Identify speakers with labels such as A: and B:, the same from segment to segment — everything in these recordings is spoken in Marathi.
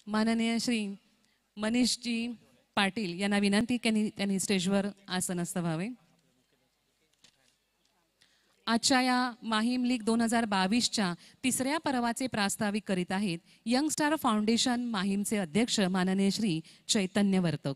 A: माननीय श्री मनीषजी पाटील यांना विनंती की त्यांनी स्टेजवर आसनस्थ व्हावे। आजच्या या माहीम लीग 2022च्या तिसऱ्या पर्वाचे प्रास्ताविक करीत आहेत यंग स्टार फाउंडेशन माहीमचे अध्यक्ष माननीय श्री चैतन्य वर्तक।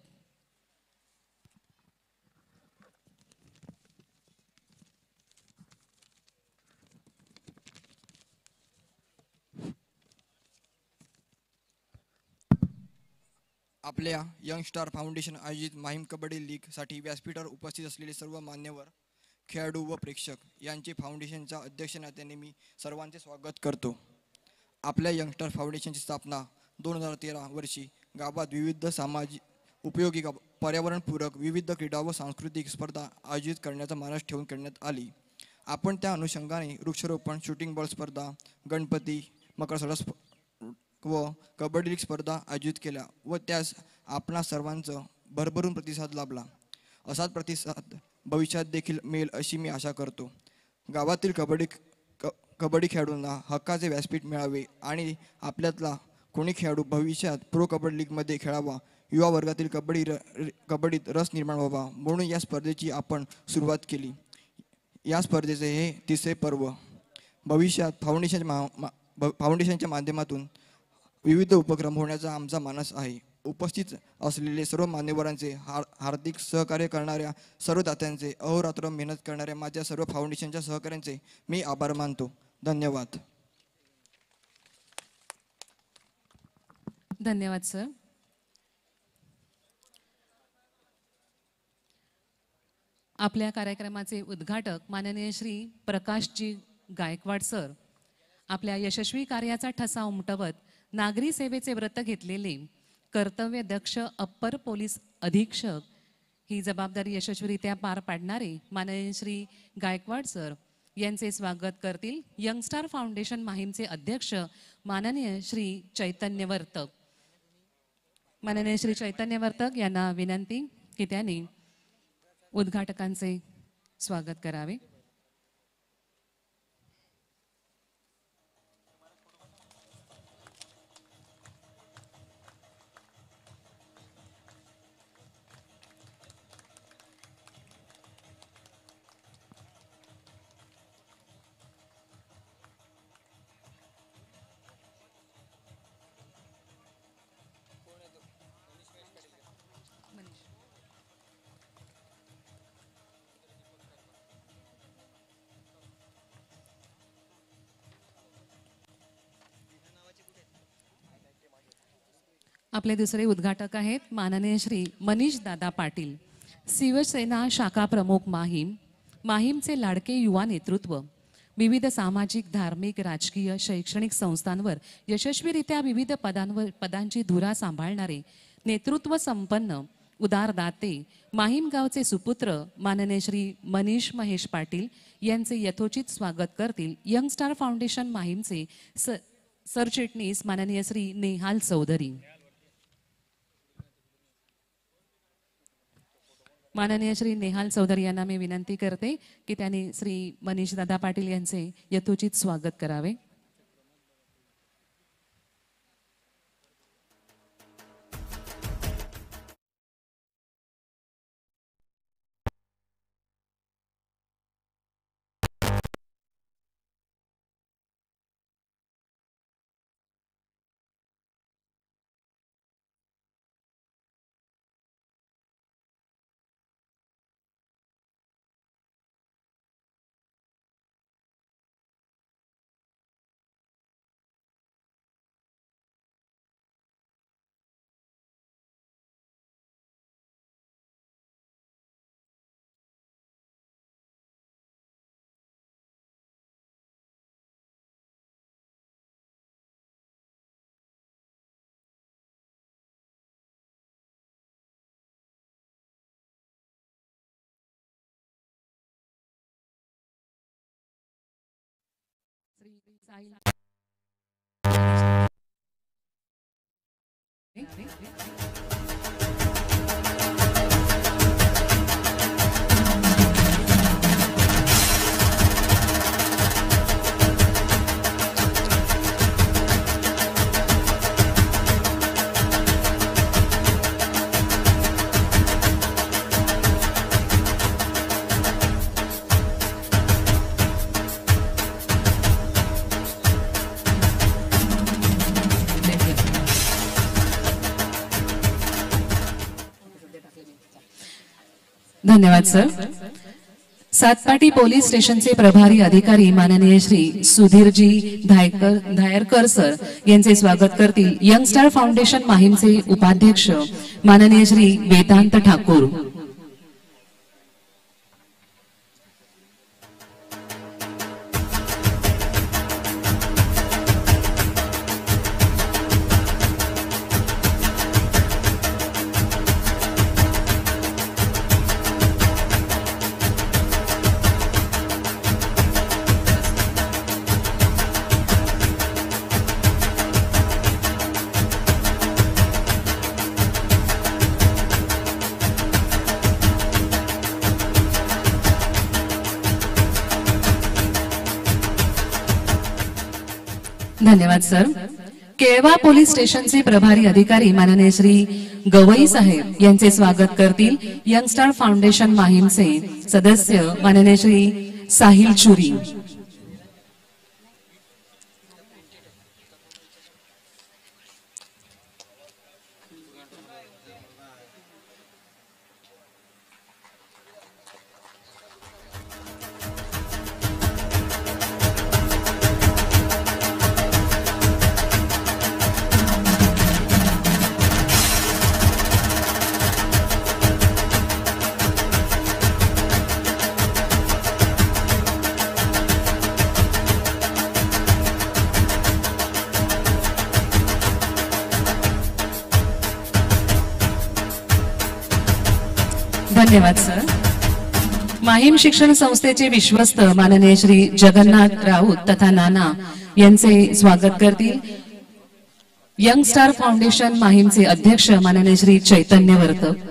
B: आपल्या यंग स्टार फाउंडेशन आयोजित माहीम कबड्डी लीग साठी व्यासपीठावर उपस्थित असलेले सर्व मान्यवर, खेळाडू व प्रेक्षक यांचे फाउंडेशनच्या अध्यक्ष नात्याने मी सर्वांचे स्वागत करतो। आपल्या यंग स्टार फाउंडेशनची स्थापना 2013 वर्षी गावात विविध सामाजिक उपयोगी पर्यावरणपूरक विविध क्रीडा व सांस्कृतिक स्पर्धा आयोजित करण्याचा मानस ठेवून करण्यात आली। आपण त्या अनुषंगाने वृक्षारोपण, शूटिंग बॉल स्पर्धा, गणपती, मकर संक्रांत व कबड्डी लीग स्पर्धा आयोजित केल्या व त्यास आपणा सर्वांचा भरभरून प्रतिसाद लाभला। असाच प्रतिसाद भविष्यात देखील मिळेल अशी मी आशा करतो। गावातील कबड्डी खेळाडूंना हक्काचे व्यासपीठ मिळावे आणि आपल्यातला कोणी खेळाडू भविष्यात प्रो कबड्डी लीगमध्ये खेळावा, युवा वर्गातील कबड्डीत रस निर्माण व्हावा म्हणून या स्पर्धेची आपण सुरुवात केली। या स्पर्धेचे हे तिसरे पर्व। भविष्यात फाउंडेशनच्या माध्यमातून विविध उपक्रम होण्याचा आमचा मानस आहे। उपस्थित असलेले सर्व मान्यवरांचे हार्दिक सहकार्य करणाऱ्या सर्व दात्यांचे, अहोरात्र मेहनत करणाऱ्या माझ्या सर्व फाउंडेशनच्या सहकाऱ्यांचे मी आभार मानतो। धन्यवाद।
A: धन्यवाद सर। आपल्या कार्यक्रमाचे उद्घाटक माननीय श्री प्रकाशजी गायकवाड सर आपल्या यशस्वी कार्याचा ठसा उमटवत नागरी सेवेचे व्रत घेतलेले कर्तव्यदक्ष अप्पर पोलीस अधीक्षक ही जबाबदारी यशस्वीरित्या पार पाडणारे माननीय श्री गायकवाड सर यांचे स्वागत करतील यंग स्टार फाउंडेशन माहीमचे अध्यक्ष माननीय श्री चैतन्य वर्तक। माननीय श्री चैतन्य वर्तक यांना विनंती की त्यांनी उद्घाटकांचे स्वागत करावे। आपले दुसरे उद्घाटक आहेत माननीय श्री मनीष दादा पाटील, शिवसेना शाखा प्रमुख माहीम, माहीमचे लाडके युवा नेतृत्व, विविध सामाजिक, धार्मिक, राजकीय, शैक्षणिक संस्थांवर यशस्वीरित्या विविध पदांची धुरा सांभाळणारे नेतृत्व संपन्न उदारदाते माहीम गावचे सुपुत्र माननीय श्री मनीष महेश पाटील यांचे यथोचित स्वागत करतील यंग स्टार फाउंडेशन माहीमचे सरचिटणीस माननीय श्री नेहाल चौधरी। माननीय श्री नेहाल चौधरी यांना मी विनंती करते की त्यांनी श्री मनीष दादा पाटील यांचे यथोचित स्वागत करावे। श्री साई धन्यवाद सर. सातपाटी पोलीस स्टेशनचे प्रभारी अधिकारी माननीय श्री सुधीरजी धायरकर सर यांचे स्वागत करतील यंग स्टार फाउंडेशन माहीमचे उपाध्यक्ष माननीय श्री वेदांत ठाकूर. धन्यवाद सर. केळवा पोलीस स्टेशनचे प्रभारी अधिकारी माननीय श्री गवई साहेब यांचे स्वागत करतील यंग स्टार फाउंडेशन माहीमचे सदस्य माननीय श्री साहिल चुरी. धन्यवाद सर. माहीम शिक्षण संस्थेचे विश्वस्त माननीय श्री जगन्नाथ राऊत तथा नाना यांचे स्वागत करतील यंग स्टार फाउंडेशन माहीमचे अध्यक्ष माननीय श्री चैतन्य वर्तक.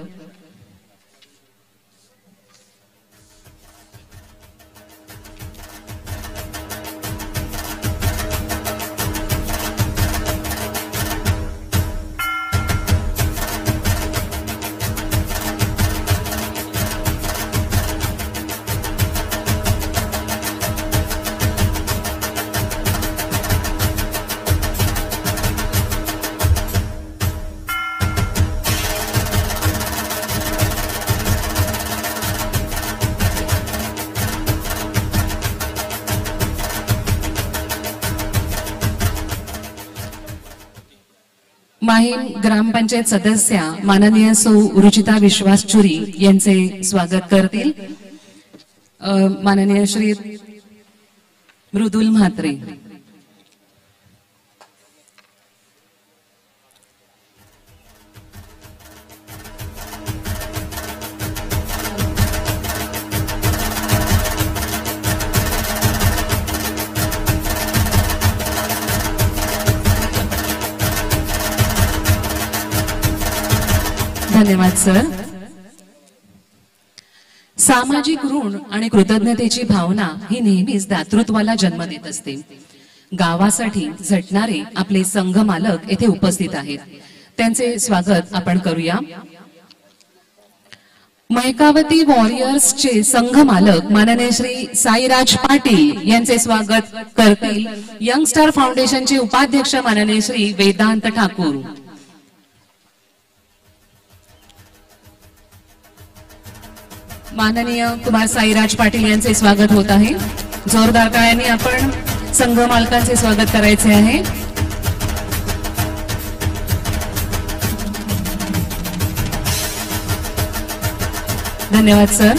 A: माहीम ग्रामपंचायत सदस्या माननीय सौ रुचिता विश्वास चुरी यांचे स्वागत करतील माननीय श्री मृदुल म्हात्रे. धन्यवाद सर. सामाजिक ऋण आणि कृतज्ञतेची भावना ही नेहमीच दातृत्वाला जन्म देत असते. गावासाठी झटणारे आपले संघ मालक येथे उपस्थित आहेत. त्यांचे स्वागत आपण करूया. मैकावती वॉरियर्सचे संघ मालक माननीय श्री साईराज पाटील यांचे स्वागत करतील यंग स्टार फाउंडेशनचे उपाध्यक्ष माननीय श्री वेदांत ठाकूर. माननीय कुमार साईराज पाटील यांचे स्वागत होत आहे. जोरदार टाळ्यांनी आपण संघ मालकांचे स्वागत करायचे आहे. धन्यवाद सर.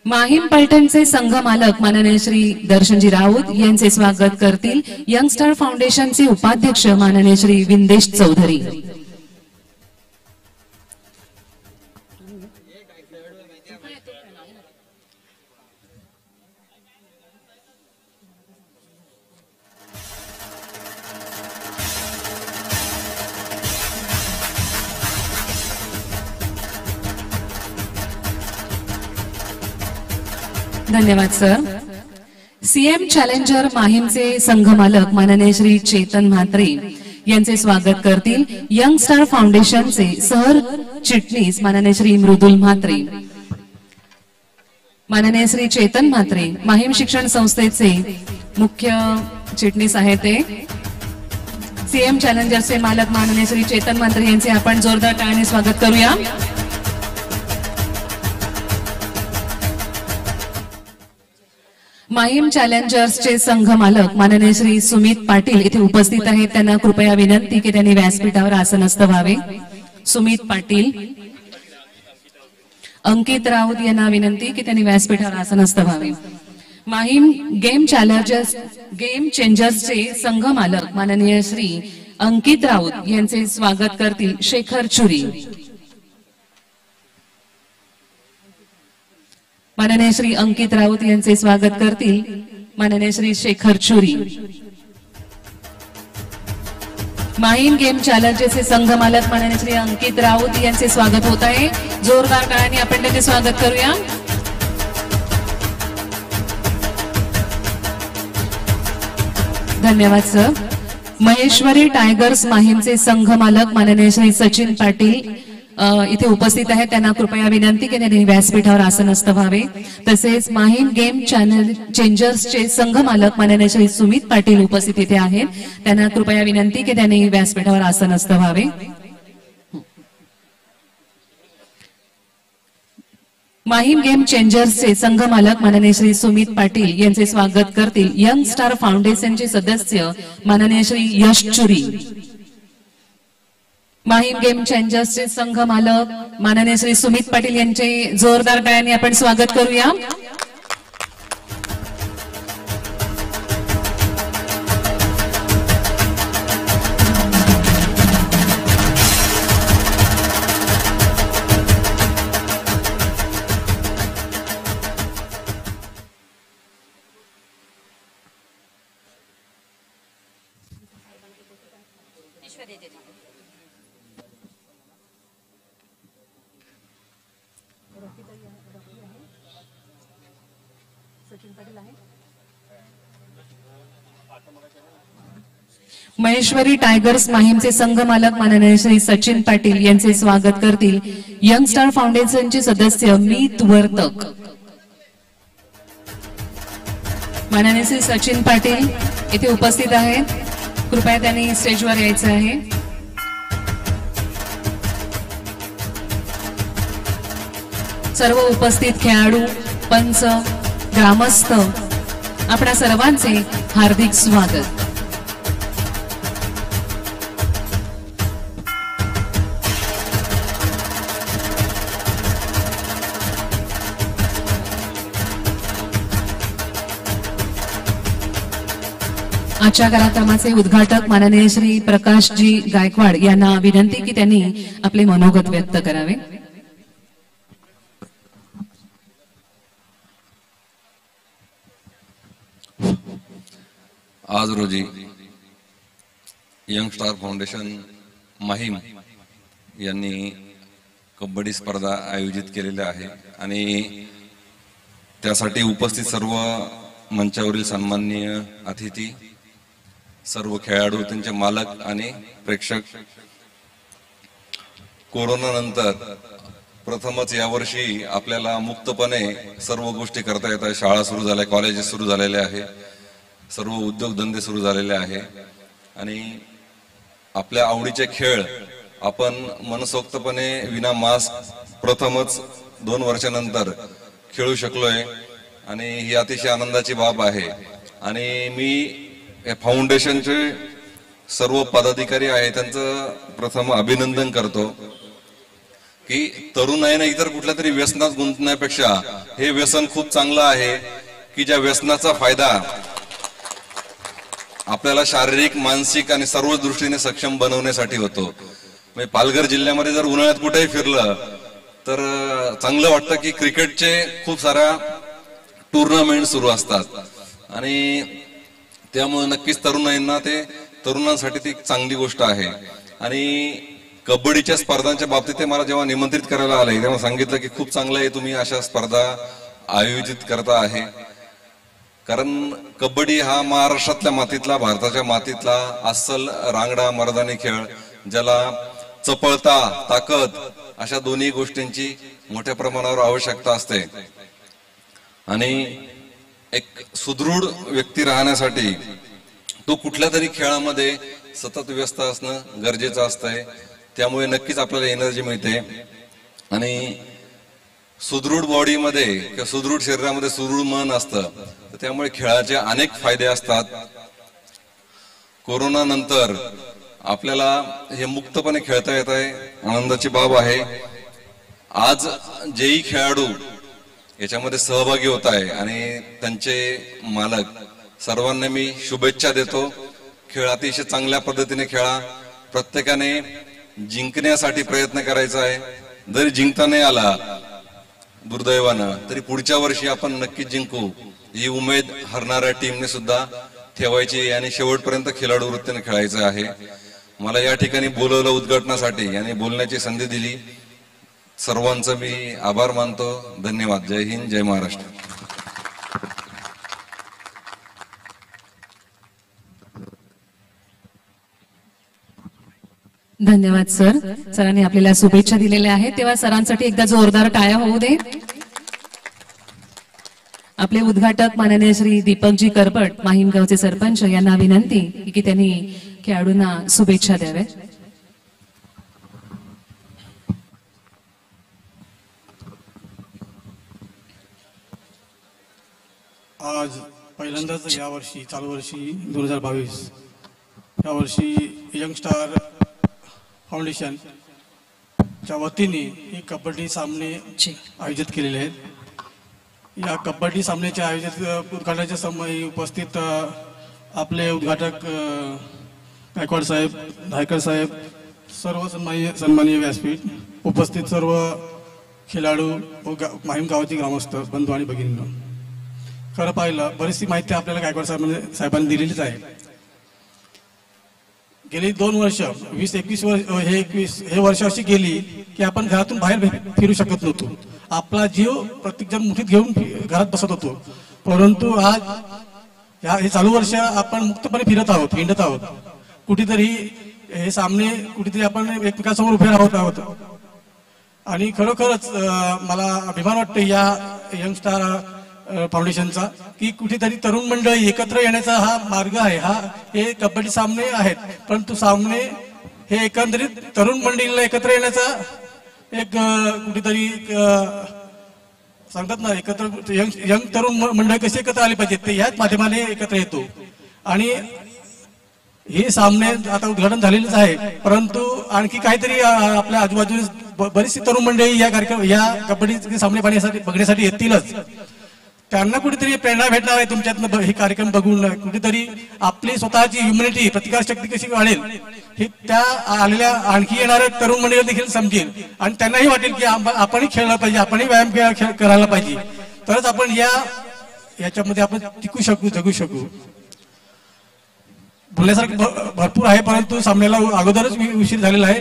A: माहीम पलटणचे संघ मालक माननीय श्री दर्शनजी राऊत यांचे स्वागत करतील यंग स्टार फाउंडेशनचे उपाध्यक्ष माननीय श्री विंदेश चौधरी. धन्यवाद सर. सीएम चॅलेंजर माहीमचे संघ मालक माननीय श्री चेतन म्हात्रे यांचे स्वागत करतील यंग स्टार फाउंडेशनचे सर चिटणीस माननीय श्री मृदुल म्हात्रे. माननीय श्री चेतन म्हात्रे माहीम शिक्षण संस्थेचे मुख्य चिटणीस आहेत. ते सीएम चॅलेंजरचे मालक माननीय श्री चेतन म्हात्रे यांचे आपण जोरदार टाळ्याने स्वागत करूया. माहीम चॅलेंजर्सचे संघ मालक माननीय श्री सुमित पाटील इथे उपस्थित आहेत. त्यांना कृपया विनंती की त्यांनी व्यासपीठावर आसनस्थ व्हावे. सुमित पाटील. अंकित राऊत यांना विनंती की त्यांनी व्यासपीठावर आसनस्थ व्हावे. माहीम गेम चेंजर्सचे संघ मालक माननीय श्री अंकित राऊत यांचे स्वागत करतील शेखर चुरी. माननीय श्री अंकित राऊत यांचे स्वागत करतील माननीय श्री शेखर चुरी. माहीम गेम चॅलेंजर्सचे संघ मालक माननीय श्री अंकित राऊत यांचे स्वागत होत आहे. जोरदार टाळ्यांनी आपण त्यांचे स्वागत करूया. धन्यवाद सर. महेश्वरी टायगर्स माहीमचे संघ मालक माननीय श्री सचिन पाटील इथे उपस्थित आहेत. त्यांना कृपया विनंती की त्यांनी व्यासपीठावर आसनस्थ व्हावे. तसेच माहीम गेम चेंजर्सचे संघ मालक माननीय श्री सुमित पाटील उपस्थित इथे आहेत. त्यांना कृपया विनंती की त्यांनी व्यासपीठावर आसनस्थ व्हावे. माहीम गेम चेंजर्सचे संघ मालक माननीय श्री सुमित पाटील यांचे स्वागत करतील यंग स्टार फाउंडेशनचे सदस्य माननीय श्री यश चुरी. माहीम गेम चेंजर्सचे संघ मालक माननीय श्री सुमित पाटील यांचे जोरदार टाळ्यांनी आपण स्वागत करूया. महेश्वरी टायगर्स माहीमचे संघ मालक माननीय श्री सचिन पाटील यांचे स्वागत करतील यंग स्टार फाउंडेशनचे सदस्य मीत वर्तक. माननीय श्री सचिन पाटील इथे उपस्थित आहेत. कृपया त्यांनी स्टेजवर यायचं आहे. सर्व उपस्थित खेळाडू, पंच, ग्रामस्थ आपणा सर्वांचे हार्दिक स्वागत. आजच्या कार्यक्रमाचे उद्घाटक माननीय श्री प्रकाशजी गायकवाड यांना विनंती की त्यांनी आपले मनोगत व्यक्त करावे.
C: आज रोजी यंग स्टार फाउंडेशन माहीम यांनी कबड्डी स्पर्धा आयोजित केलेल्या आहे आणि त्यासाठी उपस्थित सर्व मंचावरील सन्माननीय अतिथी, सर्व खेळाडू, त्यांचे मालक आणि प्रेक्षक, कोरोना नंतर प्रथमच यावर्षी आपल्याला मुक्तपणे सर्व गोष्टी करता येतात. शाळा सुरू झाल्या, कॉलेजेस सुरू झालेले आहे, सर्व उद्योगधंदे सुरू झालेले आहे आणि आपल्या आवडीचे खेळ आपण मनसोक्तपणे विना मास्क प्रथमच 2 वर्षानंतर खेळू शकलोय आणि ही अतिशय आनंदाची बाब आहे. आणि मी या फाउंडेशनचे सर्व पदाधिकारी आहे त्यांचं प्रथम अभिनंदन करतो की तरुणाईने इतर कुठल्या तरी व्यसनात गुंतण्यापेक्षा हे व्यसन खूप चांगलं आहे की ज्या व्यसनाचा फायदा आपल्याला शारीरिक, मानसिक आणि सर्व दृष्टीने सक्षम बनवण्यासाठी होतो. म्हणजे पालघर जिल्ह्यामध्ये जर उन्हाळ्यात कुठेही फिरलं तर चांगलं वाटतं की क्रिकेटचे खूप साऱ्या टुर्नामेंट सुरू असतात आणि त्यामुळे नक्कीच तरुणांसाठी ती चांगली गोष्ट आहे. आणि कबड्डीच्या स्पर्धांच्या बाबतीत ते मला जेव्हा निमंत्रित करायला आले तेव्हा सांगितलं की खूप चांगलं आहे तुम्ही अशा स्पर्धा आयोजित करता आहे, कारण कबड्डी हा महाराष्ट्रातल्या मातीतला, भारताच्या मातीतला अस्सल रांगडा मर्दानी खेळ, ज्याला चपळता, ताकद अशा दोन्ही गोष्टींची मोठ्या प्रमाणावर आवश्यकता असते. आणि एक सुदृढ व्यक्ती राहण्यासाठी तो कुठल्या तरी खेळामध्ये सतत व्यस्त असणं गरजेचं असतंय. त्यामुळे नक्कीच आपल्याला एनर्जी मिळते आणि सुदृढ बॉडीमध्ये किंवा सुदृढ शरीरामध्ये सुदृढ मन असतं, तर त्यामुळे खेळाचे अनेक फायदे असतात. कोरोना नंतर आपल्याला हे मुक्तपणे खेळता येत आहे, आनंदाची बाब आहे. आज जेही खेळाडू याच्यामध्ये सहभागी होत आहे आणि त्यांचे मालक सर्वांना मी शुभेच्छा देतो. खेळ अतिशय चांगल्या पद्धतीने खेळा. प्रत्येकाने जिंकण्यासाठी प्रयत्न करायचा आहे. जरी जिंकता नाही आला दुर्दैवानं, तरी पुढच्या वर्षी आपण नक्की जिंकू ही उमेद हरणाऱ्या टीमने सुद्धा ठेवायची आणि शेवटपर्यंत खेळाडू वृत्तीने खेळायचं आहे. मला या ठिकाणी बोलवलं उद्घाटनासाठी आणि बोलण्याची संधी दिली. सर्वांचं मी आभार मानतो. धन्यवाद. जय हिंद, जय महाराष्ट्र.
A: धन्यवाद सर. सरांनी आपल्याला शुभेच्छा दिलेल्या आहेत, तेव्हा सरांसाठी एकदा जोरदार टाळ्या होऊ दे. आपले उद्घाटक माननीय श्री दीपकजी करपट, माहीमगावचे सरपंच, यांना विनंती की त्यांनी खेळाडूंना शुभेच्छा द्याव्या.
D: आज पहिल्यांदाच यावर्षी चालू वर्षी 2022 यावर्षी यंग स्टार फाउंडेशनच्या वतीने हे कबड्डी सामने आयोजित केलेले आहेत. या कबड्डी सामन्याच्या उद्घाटनाच्या समय उपस्थित आपले उद्घाटक गायकवाड साहेब, धायकर साहेब, सर्व सन्माननीय व्यासपीठ, उपस्थित सर्व खेळाडू व माहीम गावाची ग्रामस्थ बंधू आणि भगिनींनो, खरं पाहिलं बरीचशी माहिती आपल्याला गायकवाड साहेबांनी दिलेलीच आहे. गेली 2 वर्ष 20-21 वर्ष हे वर्ष अशी गेली की आपण घरातून बाहेर फिरू शकत नव्हतो. आपला जीव प्रत्येक जण मुठीत घेऊन घरात बसत होतो. परंतु आज हे चालू वर्ष आपण मुक्तपणे फिरत आहोत, हिंडत आहोत. कुठेतरी हे सामने कुठेतरी आपण एकमेकांसमोर उभे राहत आहोत. आणि खरोखरच मला अभिमान वाटतो या यंग स्टार फाउंडेशनचा की कुठेतरी तरुण मंडळी एकत्र येण्याचा हा मार्ग आहे. हे कबड्डी सामने आहेत, परंतु सामने हे एकंदरीत तरुण मंडळीला एकत्र येण्याचा एक कुठेतरी सांगतात ना, एकत्र यंग तरुण मंडळ कसे एकत्र आले पाहिजेत ते ह्याच माध्यमाने एकत्र येतो. आणि हे सामने आता उद्घाटन झालेलेच आहे, परंतु आणखी काहीतरी आपल्या आजूबाजूने बरीचशी तरुण मंडळी या कबड्डी सामने बघण्यासाठी येतीलच. त्यांना कुठेतरी प्रेरणा भेटणार आहे तुमच्यातनं हे कार्यक्रम बघून. कुठेतरी आपली स्वतःची ह्युमॅनिटी, प्रतिकारशक्ती कशी वाढेल हे त्या आलेल्या आणखी येणाऱ्या तरुण मंडळी देखील समजेल आणि त्यांनाही वाटेल की आपणही खेळलं पाहिजे, आपणही व्यायाम करायला पाहिजे. तरच आपण याच्यामध्ये आपण टिकू शकू, जगू शकू. बोलण्यासारखं भरपूर आहे, परंतु सामन्याला अगोदरच उशीर झालेला आहे.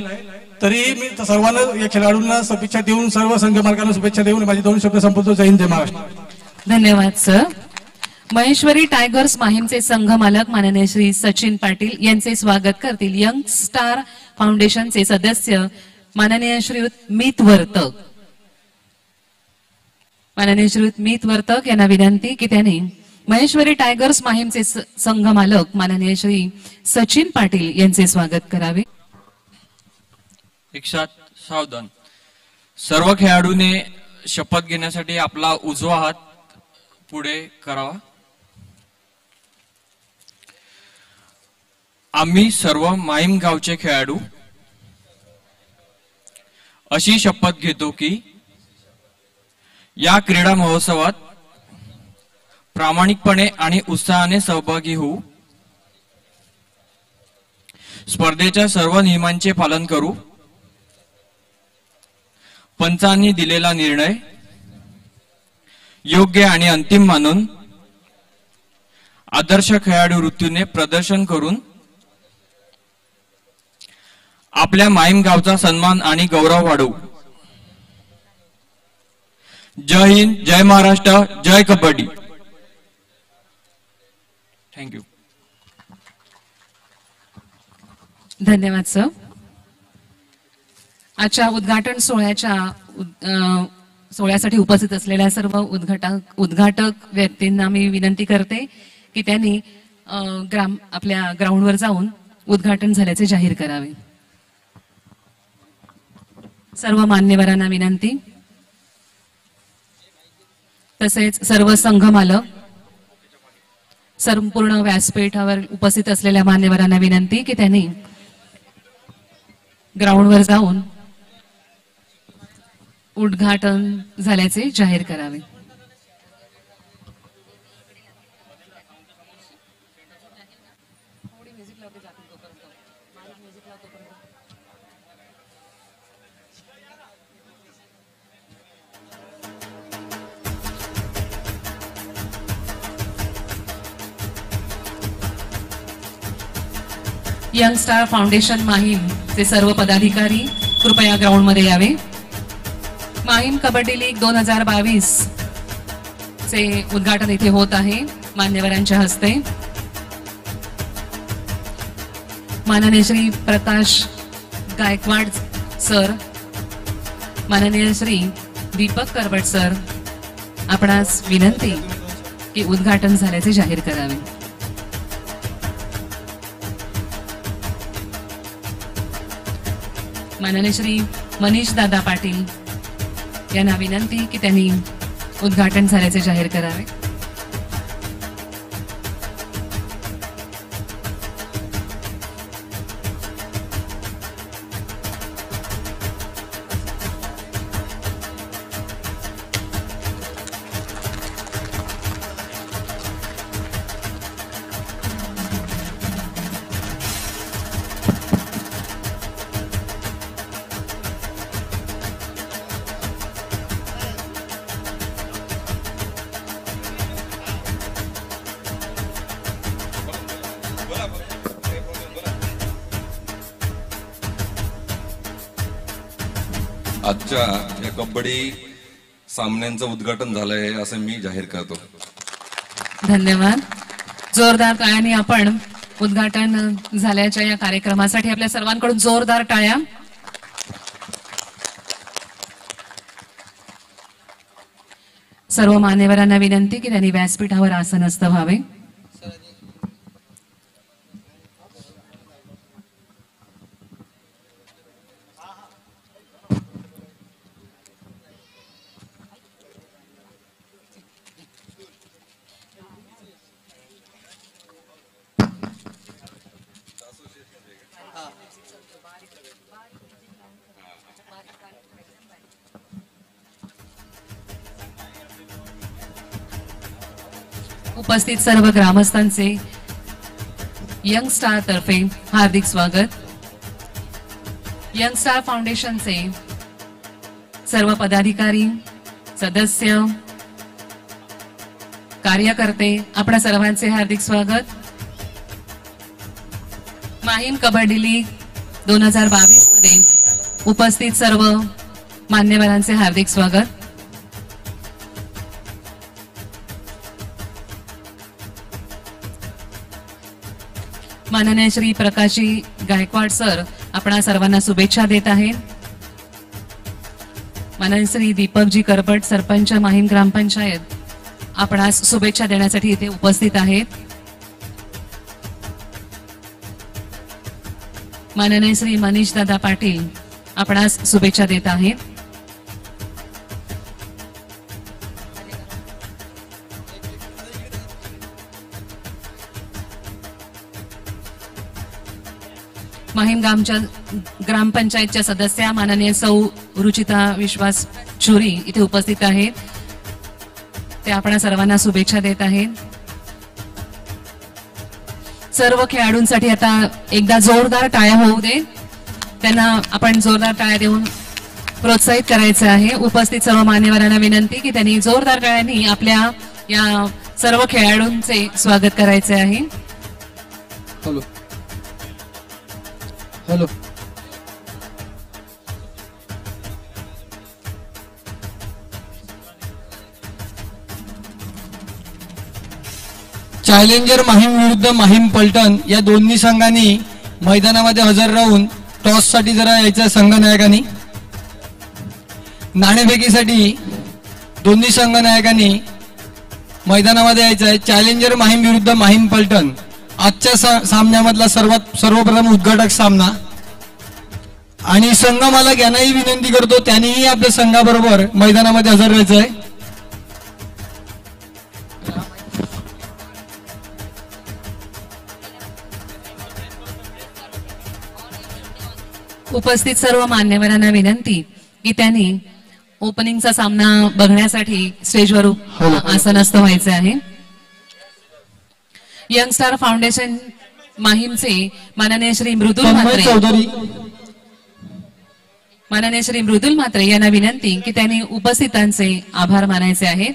D: तरी मी सर्वांना, या खेळाडूंना शुभेच्छा देऊन, सर्व संघ मालकांना शुभेच्छा देऊन माझे 2 शब्द संपवतो. जय हिंद, जय महाराष्ट्र.
A: धन्यवाद सर. महेश्वरी टायगर्स माहीमचे संघ मालक माननीय श्री सचिन पाटील यांचे स्वागत करतील यंग स्टार फाउंडेशनचे सदस्य माननीय श्रीयुत मीत वर्तक. माननीय श्रीयुत मीत वर्तक यांना विनंती की त्यांनी महेश्वरी टायगर्स माहीमचे संघ मालक माननीय श्री सचिन पाटील यांचे स्वागत करावे.
E: एकसाथ सावधान. सर्व खेळाडूने शपथ घेण्यासाठी आपला उजवा हात पुढे करावा. आम्ही सर्व माहीम गावचे खेळाडू अशी शपथ घेतो की या क्रीडा महोत्सवात प्रामाणिकपणे आणि उत्साहाने सहभागी होऊ, स्पर्धेच्या सर्व नियमांचे पालन करू, पंचांनी दिलेला निर्णय योग्य आणि अंतिम मानून आदर्श खेळाडू वृत्तीने प्रदर्शन करून आपल्या माहीम गावचा सन्मान आणि गौरव वाढवू. जय हिंद, जय महाराष्ट्र, जय कबड्डी. थँक्यू.
A: धन्यवाद सर. आजच्या उद्घाटन सोहळ्यासाठी उपस्थित असलेल्या सर्व उद्घाटक व्यक्तींना मी विनंती करते की त्यांनी आपल्या ग्राउंडवर जाऊन उद्घाटन झाल्याचे जाहीर करावे. सर्व मान्यवरांना विनंती. तसेच सर्व संघ मालक, संपूर्ण व्यासपीठावर उपस्थित असलेल्या मान्यवरांना विनंती की त्यांनी ग्राउंडवर जाऊन उद्घाटन झाल्याचे जाहीर करावे. यंग स्टार फाउंडेशन माहीम चे सर्व पदाधिकारी कृपया ग्राउंड मध्ये यावे. माहीम कबड्डी लीग 2022 चे उद्घाटन इथे होत आहे मान्यवरांच्या हस्ते. माननीय श्री प्रकाश गायकवाड सर, माननीय श्री दीपक करबट सर, आपणास विनंती की उद्घाटन झाल्याचे जाहीर करावे. माननीय श्री मनीष दादा पाटील यांना विनंती की त्यांनी उद्घाटन झाल्याचे जाहीर करावे.
C: आजच्या या कबड्डी सामन्यांचं उद्घाटन झालंय असं मी जाहीर करतो.
A: धन्यवाद. जोरदार टाळ्यांनी आपण उद्घाटन झाल्याच्या या कार्यक्रमासाठी आपल्या सर्वांकडून जोरदार टाळ्या. सर्व मान्यवरांना विनंती की त्यांनी व्यासपीठावर आसनस्थ व्हावे. उपस्थित सर्व ग्रामस्थांचे यंग स्टार तर्फे हार्दिक स्वागत. यंग स्टार फाउंडेशनचे सर्व पदाधिकारी, सदस्य, कार्यकर्ते, आपणा सर्वांचे हार्दिक स्वागत. माहीम कबड्डी लीग 2022 मध्ये उपस्थित सर्व मान्यवरांचे हार्दिक स्वागत. माननीय श्री प्रकाशजी गायकवाड सर आपणा सर्वांना शुभेच्छा देत आहेत. माननीय श्री दीपकजी करबट सरपंच माहीम ग्रामपंचायत आपणास शुभेच्छा देण्यासाठी इथे उपस्थित आहेत. माननीय श्री मनीष दादा पाटील आपणास शुभेच्छा देत आहेत. माहीम ग्रामपंचायतच्या सदस्या माननीय सौ रुचिता विश्वास चुरी इथे उपस्थित आहेत. ते आपणा सर्वांना शुभेच्छा देत आहेत. सर्व खेळाडूंसाठी आता एकदा जोरदार टाळ्या होऊ दे. त्यांना आपण जोरदार टाळ्या देऊन प्रोत्साहित करायचं आहे. उपस्थित सर्व मान्यवरांना विनंती की त्यांनी जोरदार टाळ्यांनी आपल्या या सर्व खेळाडूंचे स्वागत करायचे आहे.
B: हॅलो हॅलो
F: चॅलेंजर माहीम विरुद्ध माहीम पलटण या दोन्ही संघांनी मैदानामध्ये हजर राहून टॉस साठी जरा यायचं. संघ नायकांनी नाणेफेकीसाठी दोन्ही संघ नायकांनी मैदानामध्ये यायचं आहे. चॅलेंजर माहीम विरुद्ध माहीम पलटण आजच्या सामन्यामधला सर्वप्रथम उद्घाटक सामना. आणि संघ मालक यांनाही विनंती करतो त्यांनीही आपल्या संघाबरोबर मैदानामध्ये हजर राहायचं आहे.
A: उपस्थित सर्व मान्यवरांना विनंती की त्यांनी ओपनिंगचा सामना बघण्यासाठी स्टेजवर आसनस्थ व्हायचे आहे. यंग स्टार फाउंडेशन माहीमचे माननीय श्री मृदुल म्हात्रे यांना विनंती की त्यांनी उपस्थितांचे आभार मानायचे आहेत.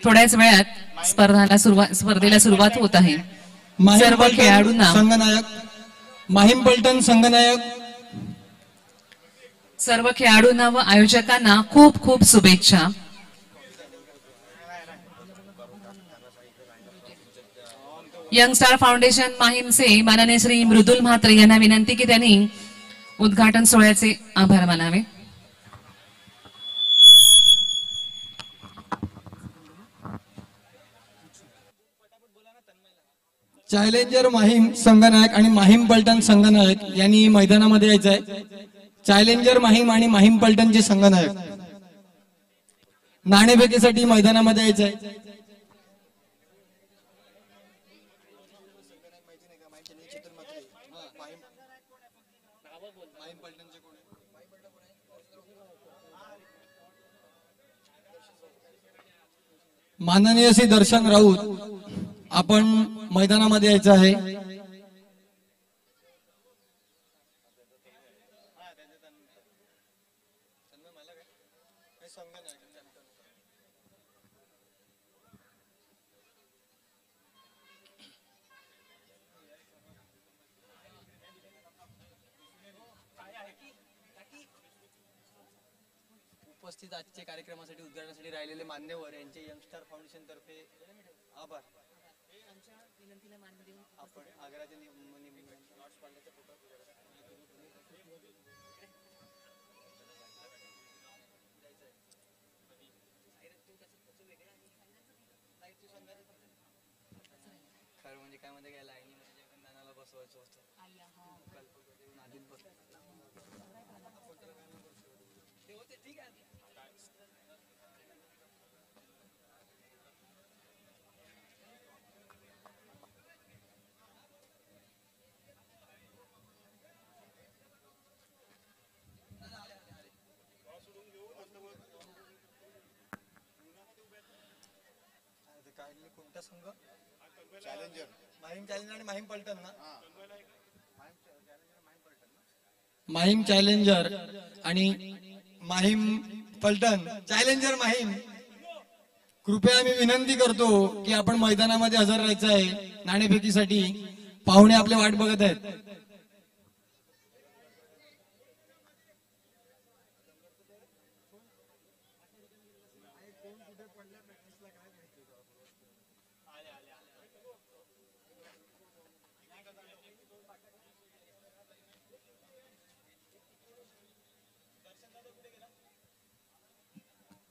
A: थोड्याच वेळात स्पर्धेला सुरुवात होत आहे. सर्व खेळाडूंना
F: संघनायक माहीम पलटण संघनायक
A: सर्व खेळाडूंना व आयोजकांना खूप खूप शुभेच्छा. यंग स्टार फाउंडेशन माहीमचे माननीय श्री मृदुल म्हात्रे यांना विनंती की त्यांनी उद्घाटन सोहळ्याचे आभार मानावे.
F: चॅलेंजर माहीम संघनायक आणि माहीम पलटण संघनायक यांनी मैदानामध्ये यायचं आहे. चॅलेंजर माहीम आणि माहीम पलटणचे संघनायक नाणेफेकीसाठी मैदानामध्ये यायचं आहे. माननीय श्री दर्शन राऊत आपण मैदानामध्ये यायचं आहे.
G: उपस्थित आजच्या कार्यक्रमासाठी उद्घाटनासाठी राहिलेले मान्यवर यांचे यंगस्टार फाउंडेशन तर्फे आभार. आपण आग्राचे नॉट्स पाडण्याचा फोटो खरं म्हणजे काय मध्ये गेला नानाला बसवायचं होतं. ठीक आहे. कोणता संघ? चॅलेंजर माहीम चॅलेंजर आणि माहीम पलटण ना.
F: माहीम चॅलेंजर आणि माहीम पलटण चॅलेंजर माहीम कृपया मी विनंती करतो की आपण मैदानामध्ये हजर राहायचं आहे. नाणेफेकीसाठी पाहुणे आपले वाट बघत आहेत.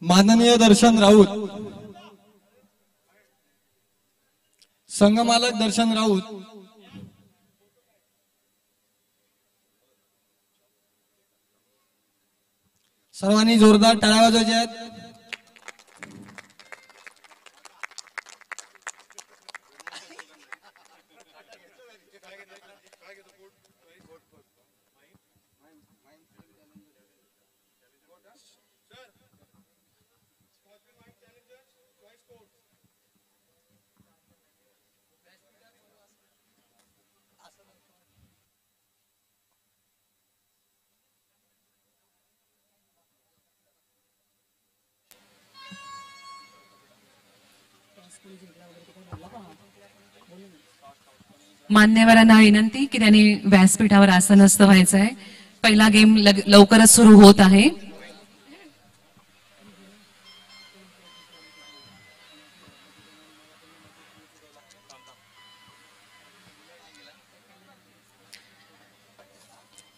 F: माननीय दर्शन राऊत संघमालक दर्शन राऊत सर्वांनी जोरदार टाळ्या वाजवायच्या आहेत.
A: मान्यवरांना विनंती की त्यांनी व्यासपीठावर आसनस्थ व्हायचं आहे. पहिला गेम लवकरच सुरू होत आहे.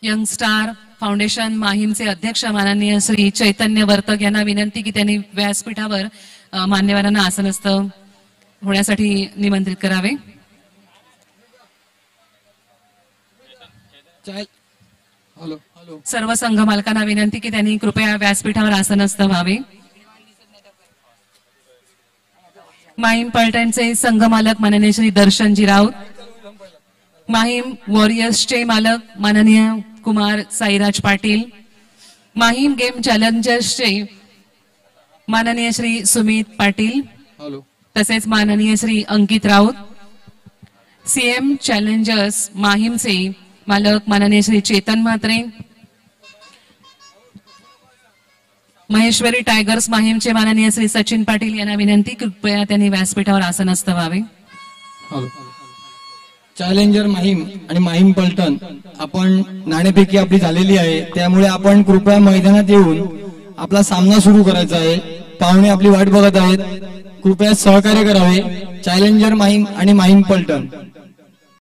A: यंग स्टार फाउंडेशन माहीमचे अध्यक्ष माननीय श्री चैतन्य वर्तक यांना विनंती की त्यांनी व्यासपीठावर मान्यवरांना आसनस्थ होण्यासाठी निमंत्रित करावे. सर्व संघ मालकांना विनंती की त्यांनी कृपया व्यासपीठावर आसनस्थ व्हावे. माहीम पलटणचे संघ मालक माननीय श्री दर्शनजी राऊत, माहीम वॉरियर्सचे मालक माननीय कुमार साईराज पाटील. माहीम गेम चॅलेंजर्सचे माननीय श्री सुमित पाटील तसेच माननीय श्री अंकित राऊत. सीएम चॅलेंजर्स माहीमचे मालक माननीय श्री चेतन म्हात्रे. महेश्वरी टायगर्स माहीमचे माननीय श्री सचिन पाटील यांना विनंती कृपया त्यांनी व्यासपीठावर आसनस्थ व्हावे.
F: चॅलेंजर माहीम आणि माहीम पलटण आपण नाणेफेकी आपली झालेली आहे, त्यामुळे आपण कृपया मैदानात येऊन आपला सामना सुरू करायचा आहे. पाहुणे आपली वाट बघत आहेत, कृपया सहकार्य करावे. चॅलेंजर माहीम आणि माहीम पलटण.